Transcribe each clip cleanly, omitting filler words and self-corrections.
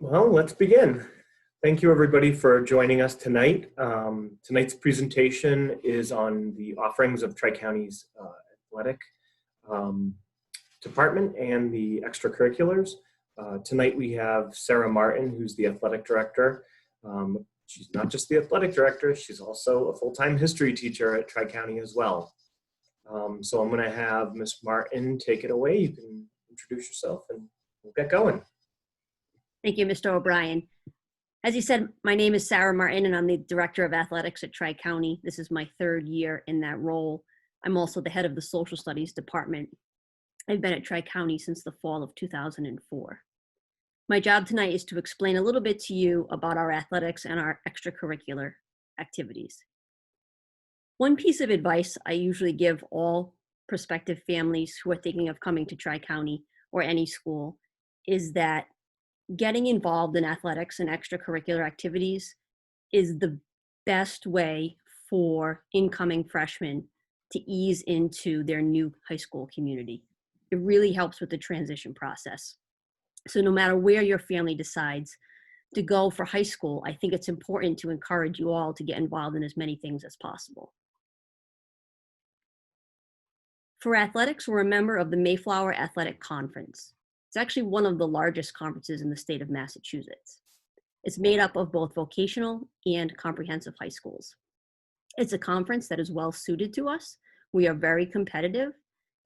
Well, let's begin. Thank you everybody for joining us tonight. Tonight's presentation is on the offerings of Tri-County's athletic um, department and the extracurriculars. Tonight we have Sara Martin, who's the athletic director. She's not just the athletic director, she's also a full-time history teacher at Tri-County as well. So I'm gonna have Ms. Martin take it away. You can introduce yourself and we'll get going. Thank you, Mr. O'Brien. As you said, my name is Sara Martin, and I'm the Director of Athletics at Tri-County. This is my third year in that role. I'm also the head of the Social Studies Department. I've been at Tri-County since the fall of 2004. My job tonight is to explain a little bit to you about our athletics and our extracurricular activities. One piece of advice I usually give all prospective families who are thinking of coming to Tri-County or any school is that getting involved in athletics and extracurricular activities is the best way for incoming freshmen to ease into their new high school community. It really helps with the transition process. So no matter where your family decides to go for high school, I think it's important to encourage you all to get involved in as many things as possible. For athletics, we're a member of the Mayflower Athletic Conference. It's actually one of the largest conferences in the state of Massachusetts. It's made up of both vocational and comprehensive high schools. It's a conference that is well suited to us. We are very competitive,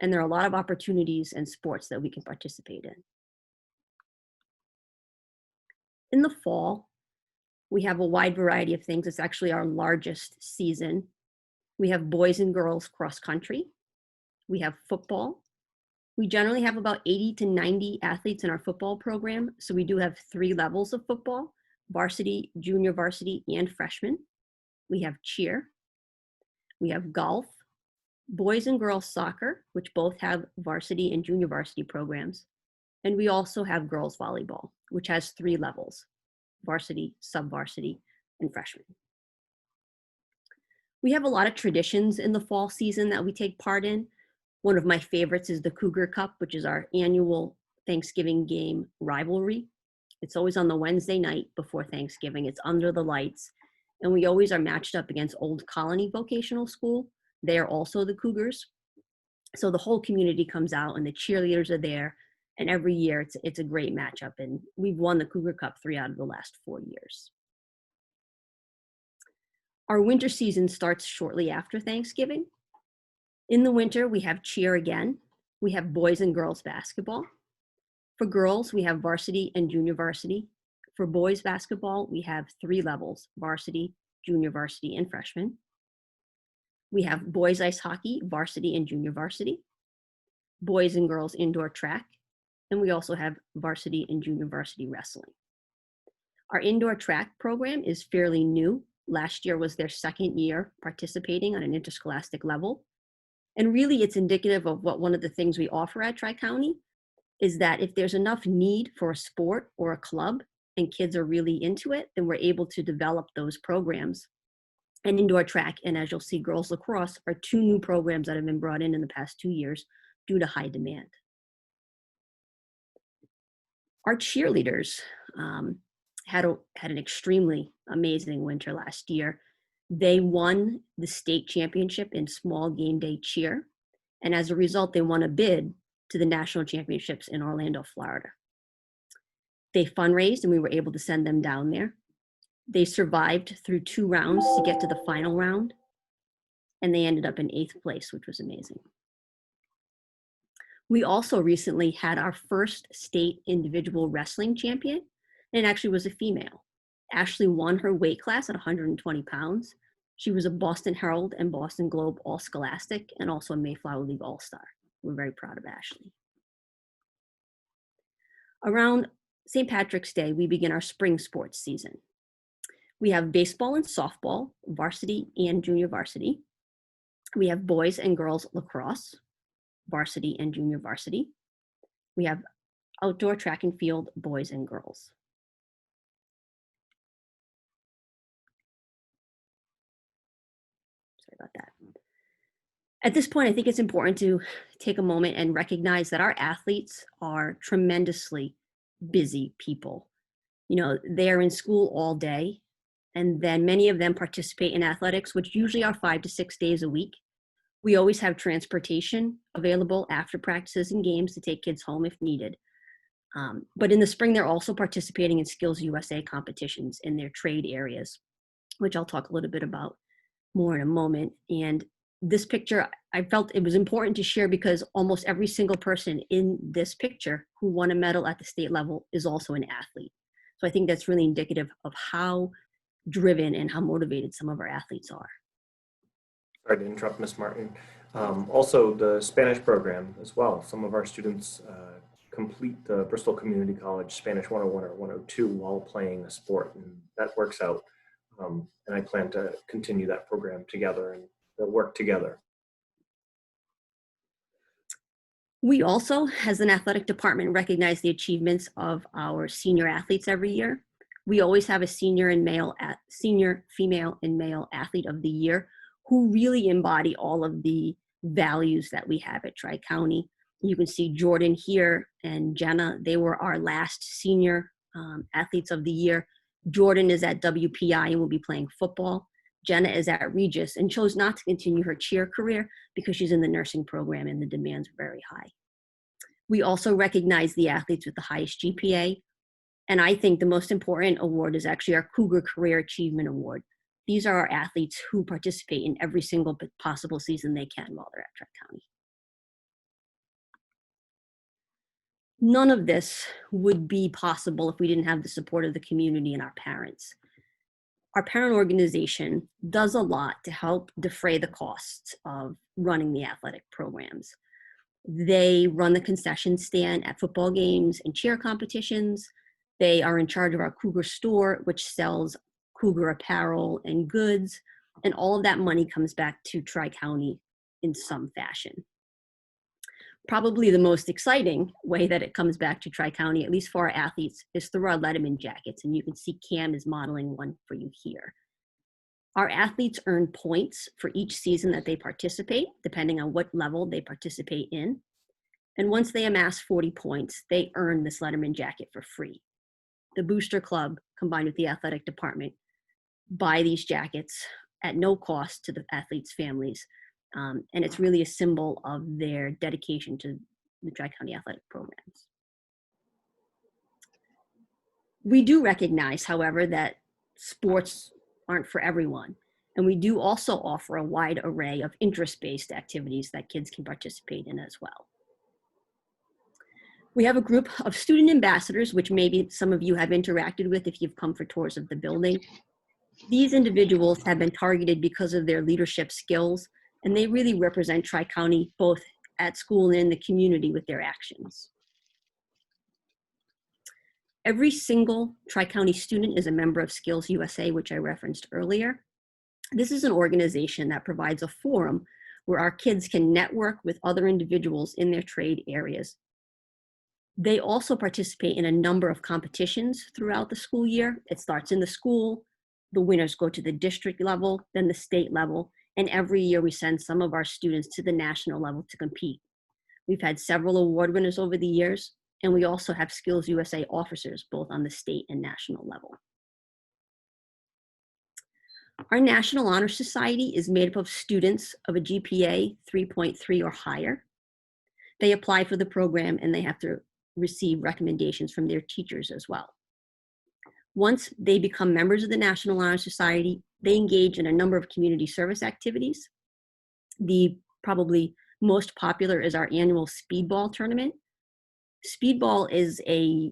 and there are a lot of opportunities and sports that we can participate in. In the fall, we have a wide variety of things. It's actually our largest season. We have boys and girls cross country. We have football. We generally have about 80 to 90 athletes in our football program. So we do have 3 levels of football: varsity, junior varsity, and freshman. We have cheer. We have golf, boys and girls soccer, which both have varsity and junior varsity programs. And we also have girls volleyball, which has 3 levels: varsity, sub-varsity, and freshman. We have a lot of traditions in the fall season that we take part in. One of my favorites is the Cougar Cup, which is our annual Thanksgiving game rivalry. It's always on the Wednesday night before Thanksgiving. It's under the lights. And we always are matched up against Old Colony Vocational School. They are also the Cougars. So the whole community comes out and the cheerleaders are there. And every year it's a great matchup. And we've won the Cougar Cup 3 out of the last 4 years. Our winter season starts shortly after Thanksgiving. In the winter, we have cheer again. We have boys and girls basketball. For girls, we have varsity and junior varsity. For boys basketball, we have 3 levels: varsity, junior varsity, and freshman. We have boys ice hockey, varsity and junior varsity, boys and girls indoor track, and we also have varsity and junior varsity wrestling. Our indoor track program is fairly new. Last year was their 2nd year participating on an interscholastic level. And really, it's indicative of what one of the things we offer at Tri-County is that if there's enough need for a sport or a club and kids are really into it, then we're able to develop those programs. And indoor track, and as you'll see, girls lacrosse are 2 new programs that have been brought in the past 2 years due to high demand. Our cheerleaders had an extremely amazing winter last year. They won the state championship in small game day cheer. And as a result, they won a bid to the national championships in Orlando, Florida. They fundraised and we were able to send them down there. They survived through 2 rounds to get to the final round. And they ended up in 8th place, which was amazing. We also recently had our first state individual wrestling champion, and it actually was a female. Ashley won her weight class at 120 pounds. She was a Boston Herald and Boston Globe All-Scholastic and also a Mayflower League All-Star. We're very proud of Ashley. Around St. Patrick's Day, we begin our spring sports season. We have baseball and softball, varsity and junior varsity. We have boys and girls lacrosse, varsity and junior varsity. We have outdoor track and field, boys and girls. Sorry about that. At this point, I think it's important to take a moment and recognize that our athletes are tremendously busy people. They're in school all day, and then many of them participate in athletics, which usually are 5 to 6 days a week. We always have transportation available after practices and games to take kids home if needed. But in the spring, they're also participating in Skills USA competitions in their trade areas, which I'll talk a little bit about more in a moment. And this picture, I felt it was important to share because almost every single person in this picture who won a medal at the state level is also an athlete. So I think that's really indicative of how driven and how motivated some of our athletes are. Sorry to interrupt, Ms. Martin. Also, the Spanish program as well. Some of our students complete the Bristol Community College Spanish 101 or 102 while playing a sport, and that works out. And I plan to continue that program together and they'll work together. We also, as an athletic department, recognize the achievements of our senior athletes every year. We always have a senior female and male athlete of the year who really embody all of the values that we have at Tri-County. You can see Jordan here and Jenna. They were our last senior athletes of the year. Jordan is at WPI and will be playing football. Jenna is at Regis and chose not to continue her cheer career because she's in the nursing program and the demands are very high. We also recognize the athletes with the highest GPA. And I think the most important award is actually our Cougar Career Achievement Award. These are our athletes who participate in every single possible season they can while they're at Tri-County. None of this would be possible if we didn't have the support of the community and our parents. Our parent organization does a lot to help defray the costs of running the athletic programs. They run the concession stand at football games and cheer competitions. They are in charge of our Cougar store, which sells Cougar apparel and goods, and all of that money comes back to Tri-County in some fashion. Probably the most exciting way that it comes back to Tri-County, at least for our athletes, is through our Letterman jackets, and you can see Cam is modeling one for you here. Our athletes earn points for each season that they participate, depending on what level they participate in. And once they amass 40 points, they earn this Letterman jacket for free. The Booster Club, combined with the athletic department, buy these jackets at no cost to the athletes' families. And it's really a symbol of their dedication to the Tri-County athletic programs. We do recognize, however, that sports aren't for everyone. And we do also offer a wide array of interest-based activities that kids can participate in as well. We have a group of student ambassadors, which maybe some of you have interacted with if you've come for tours of the building. These individuals have been targeted because of their leadership skills, and they really represent Tri-County both at school and in the community with their actions. Every single Tri-County student is a member of Skills USA, which I referenced earlier. This is an organization that provides a forum where our kids can network with other individuals in their trade areas. They also participate in a number of competitions throughout the school year. It starts in the school, the winners go to the district level, then the state level, and every year we send some of our students to the national level to compete. We've had several award winners over the years, and we also have Skills USA officers, both on the state and national level. Our National Honor Society is made up of students of a GPA 3.3 or higher. They apply for the program and they have to receive recommendations from their teachers as well. Once they become members of the National Honor Society, they engage in a number of community service activities. The probably most popular is our annual speedball tournament. Speedball is a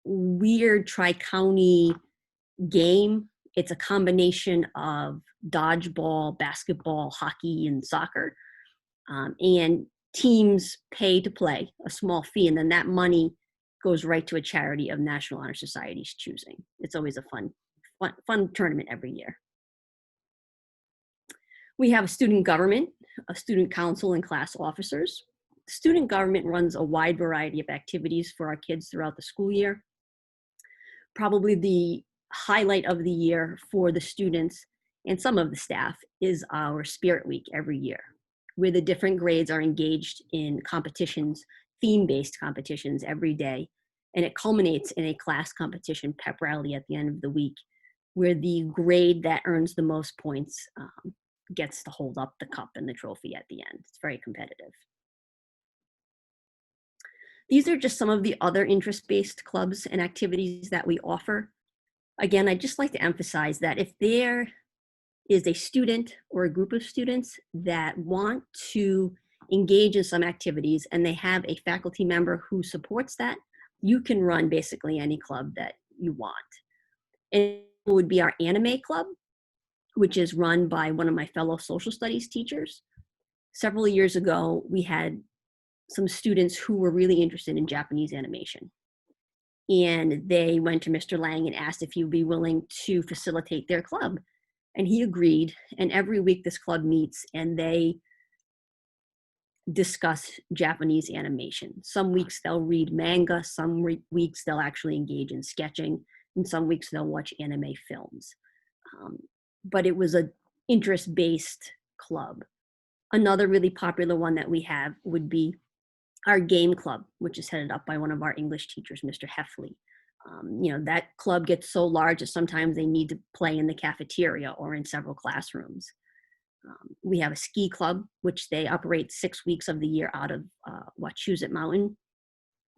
weird tri-county game. It's a combination of dodgeball, basketball, hockey, and soccer. And teams pay to play a small fee, and then that money goes right to a charity of National Honor Society's choosing. It's always a fun tournament every year. We have a student government, a student council, and class officers. Student government runs a wide variety of activities for our kids throughout the school year. Probably the highlight of the year for the students and some of the staff is our Spirit Week every year, where the different grades are engaged in competitions, theme-based competitions every day. And it culminates in a class competition pep rally at the end of the week, where the grade that earns the most points gets to hold up the cup and the trophy at the end. It's very competitive. These are just some of the other interest-based clubs and activities that we offer. Again, I'd just like to emphasize that if there is a student or a group of students that want to engage in some activities and they have a faculty member who supports that, you can run basically any club that you want. And it would be our anime club, which is run by one of my fellow social studies teachers. Several years ago, we had some students who were really interested in Japanese animation. And they went to Mr. Lang and asked if he would be willing to facilitate their club. And he agreed. And every week this club meets and they discuss Japanese animation. Some weeks they'll read manga, some weeks they'll actually engage in sketching, and some weeks they'll watch anime films. But it was an interest-based club. Another really popular one that we have would be our game club, which is headed up by one of our English teachers, Mr. Heffley. That club gets so large that sometimes they need to play in the cafeteria or in several classrooms. We have a ski club, which they operate 6 weeks of the year out of Wachusett Mountain.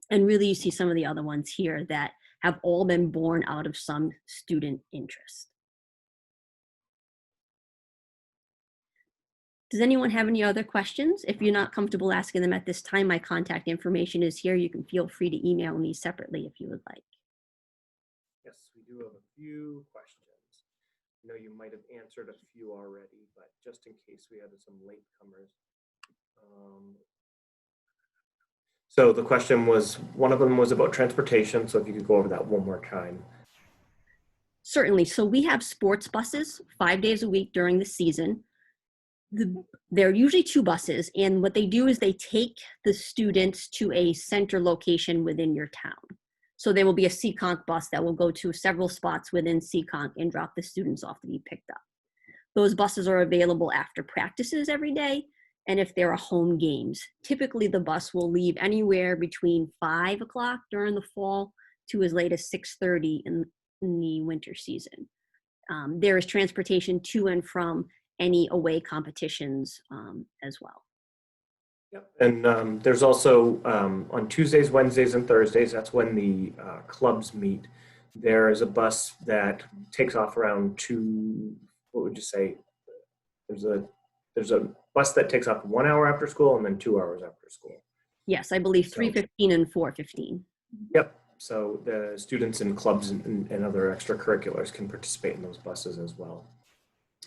And really you see some of the other ones here that have all been born out of some student interest. Does anyone have any other questions? If you're not comfortable asking them at this time, my contact information is here. You can feel free to email me separately if you would like. Yes, we do have a few questions. I know you might have answered a few already, but just in case we had some latecomers. So the question was, one of them was about transportation. So if you could go over that one more time. Certainly. So we have sports buses 5 days a week during the season. They're usually 2 buses, and what they do is they take the students to a center location within your town. So there will be a Seekonk bus that will go to several spots within Seekonk and drop the students off to be picked up. Those buses are available after practices every day, and if there are home games. Typically the bus will leave anywhere between 5 o'clock during the fall to as late as 6:30 in the winter season. There is transportation to and from any away competitions as well. Yep. And there's also on Tuesdays, Wednesdays, and Thursdays, that's when the clubs meet. There is a bus that takes off around what would you say? There's a bus that takes off 1 hour after school and then 2 hours after school. Yes, I believe 3:15 and 4:15. Yep. So the students in clubs and other extracurriculars can participate in those buses as well.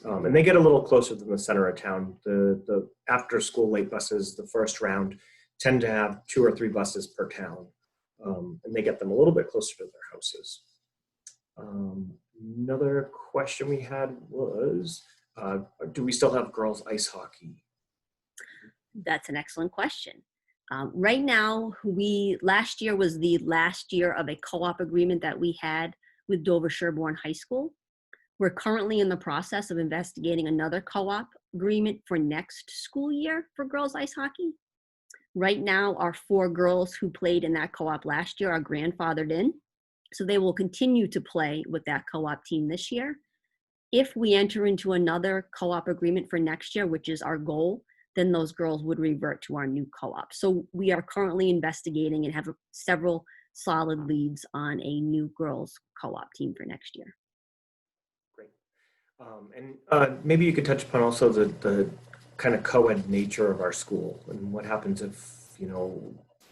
And they get a little closer than the center of town. The after school late buses, the first round, tend to have 2 or 3 buses per town. And they get them a little bit closer to their houses. Another question we had was, do we still have girls ice hockey? That's an excellent question. Right now, last year was the last year of a co-op agreement that we had with Dover Sherborne High School. We're currently in the process of investigating another co-op agreement for next school year for girls ice hockey. Right now, our 4 girls who played in that co-op last year are grandfathered in, so they will continue to play with that co-op team this year. If we enter into another co-op agreement for next year, which is our goal, then those girls would revert to our new co-op. So we are currently investigating and have several solid leads on a new girls co-op team for next year. Great. And maybe you could touch upon also the kind of co-ed nature of our school and what happens if,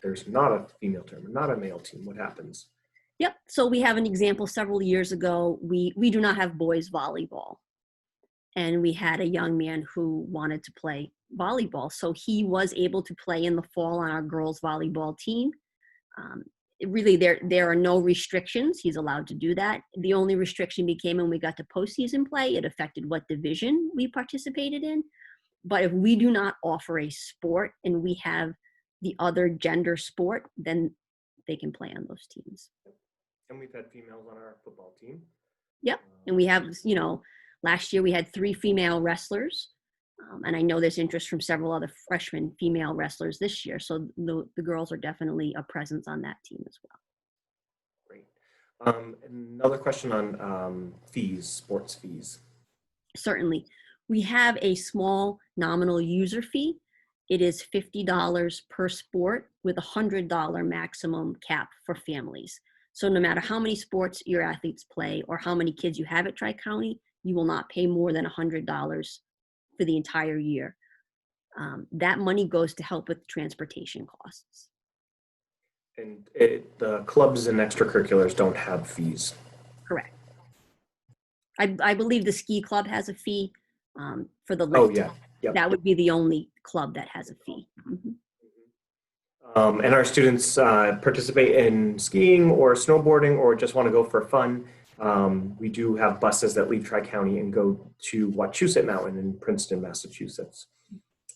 there's not a female team or not a male team, what happens? Yep. So we have an example several years ago. We do not have boys volleyball. And we had a young man who wanted to play volleyball. So he was able to play in the fall on our girls volleyball team. Really, there are no restrictions. He's allowed to do that. The only restriction became when we got to postseason play. It affected what division we participated in. But if we do not offer a sport and we have the other gender sport, then they can play on those teams. And we've had females on our football team. Yep. And we have, last year we had 3 female wrestlers. And I know there's interest from several other freshman female wrestlers this year. So the girls are definitely a presence on that team as well. Another question on fees, sports fees. Certainly. We have a small nominal user fee. It is $50 per sport with a $100 maximum cap for families. So no matter how many sports your athletes play or how many kids you have at Tri-County, you will not pay more than $100 for the entire year. That money goes to help with transportation costs. And the clubs and extracurriculars don't have fees. Correct. I believe the ski club has a fee for the lift. Oh, yeah. Yep. That would be the only club that has a fee. Mm-hmm. And our students participate in skiing or snowboarding or just want to go for fun. We do have buses that leave Tri-County and go to Wachusett Mountain in Princeton, Massachusetts.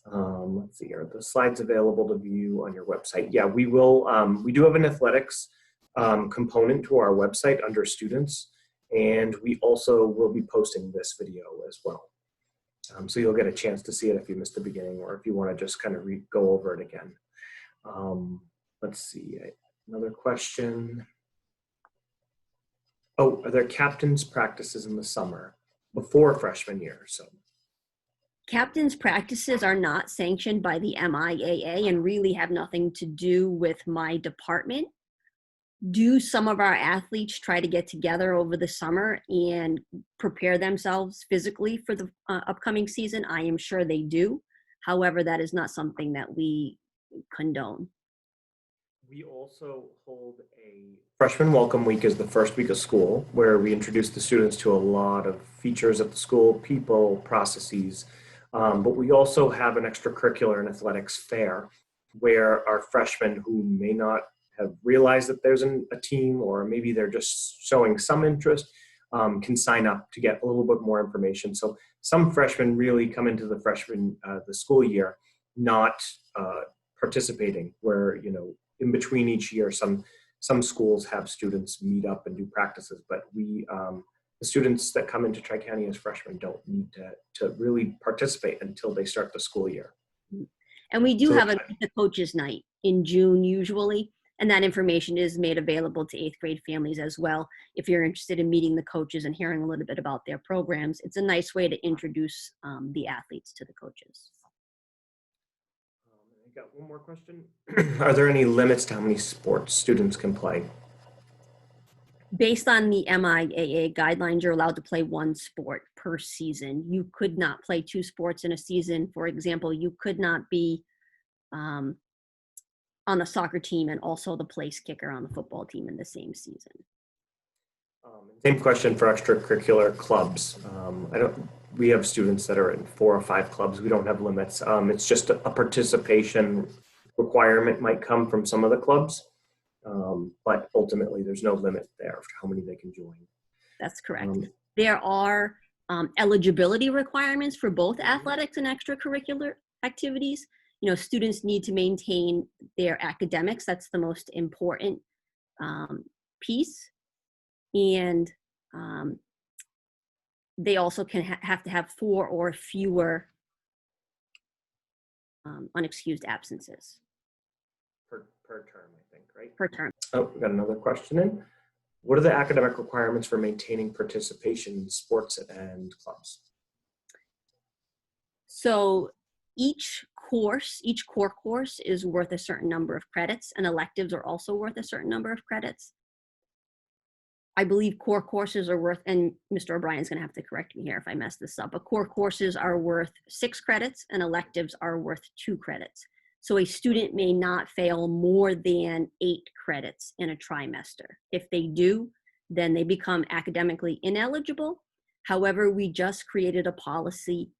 Let's see, are the slides available to view on your website? Yeah, we will. We do have an athletics component to our website under students, and we also will be posting this video as well. So you'll get a chance to see it if you missed the beginning or if you want to just kind of go over it again. Let's see, another question. Oh, are there captain's practices in the summer before freshman year? So captain's practices are not sanctioned by the MIAA and really have nothing to do with my department. Do some of our athletes try to get together over the summer and prepare themselves physically for the upcoming season? I am sure they do. However, that is not something that we condone. We also hold a freshman welcome week is the first week of school where we introduce the students to a lot of features at the school, people, processes. But we also have an extracurricular and athletics fair where our freshmen who may not have realized that there's a team or maybe they're just showing some interest can sign up to get a little bit more information. So some freshmen really come into the school year not participating where, you know, in between each year, some schools have students meet up and do practices, but the students that come into Tri-County as freshmen don't need to really participate until they start the school year. And we do have a coaches night in June usually, and that information is made available to 8th grade families as well. If you're interested in meeting the coaches and hearing a little bit about their programs, it's a nice way to introduce the athletes to the coaches. I got one more question. Are there any limits to how many sports students can play? Based on the MIAA guidelines, you're allowed to play one sport per season. You could not play 2 sports in a season. For example, you could not be on the soccer team and also the place kicker on the football team in the same season. Same question for extracurricular clubs. We have students that are in 4 or 5 clubs. We don't have limits. It's just a participation requirement might come from some of the clubs. But ultimately, there's no limit there for how many they can join. That's correct. There are eligibility requirements for both athletics and extracurricular activities. You know, students need to maintain their academics. That's the most important piece. And they also can have to have 4 or fewer unexcused absences. Per term, I think, right? Per term. Oh, we got another question in. What are the academic requirements for maintaining participation in sports and clubs? So each core course is worth a certain number of credits, and electives are also worth a certain number of credits. I believe core courses are worth, and Mr. O'Brien's going to have to correct me here if I mess this up, but core courses are worth 6 credits and electives are worth 2 credits. So a student may not fail more than 8 credits in a trimester. If they do, then they become academically ineligible. However, we just created a policy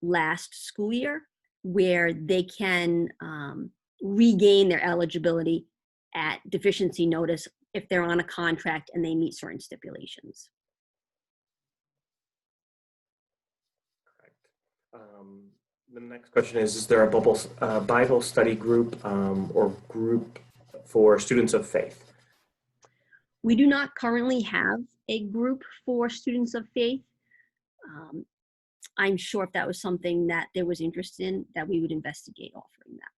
last school year where they can regain their eligibility at deficiency notice if they're on a contract and they meet certain stipulations. Correct. The next question is there a Bible study group or group for students of faith? We do not currently have a group for students of faith. I'm sure if that was something that there was interest in, that we would investigate offering that.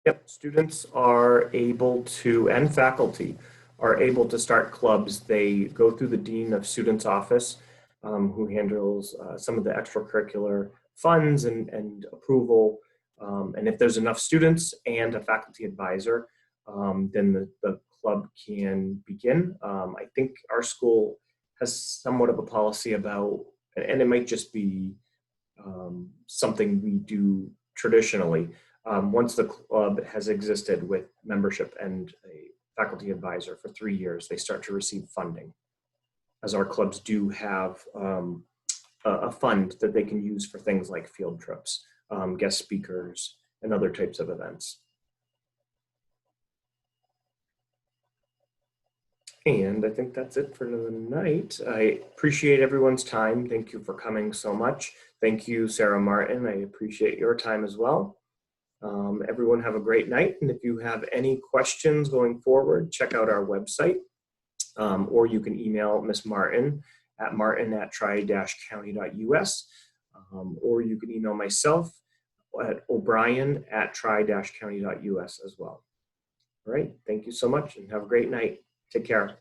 Yep, students are able to, and faculty, are able to start clubs, they go through the Dean of Students office, who handles some of the extracurricular funds and approval. And if there's enough students and a faculty advisor, then the club can begin. I think our school has somewhat of a policy about, and it might just be something we do traditionally. Once the club has existed with membership and a faculty advisor for 3 years, they start to receive funding, as our clubs do have a fund that they can use for things like field trips, guest speakers, and other types of events. And I think that's it for the night. I appreciate everyone's time. Thank you for coming so much. Thank you, Sarah Martin. I appreciate your time as well. Everyone have a great night. And if you have any questions going forward, check out our website, or you can email Miss Martin at martin@tri-county.us, or you can email myself at o'brien@tri-county.us as well. All right. Thank you so much and have a great night. Take care.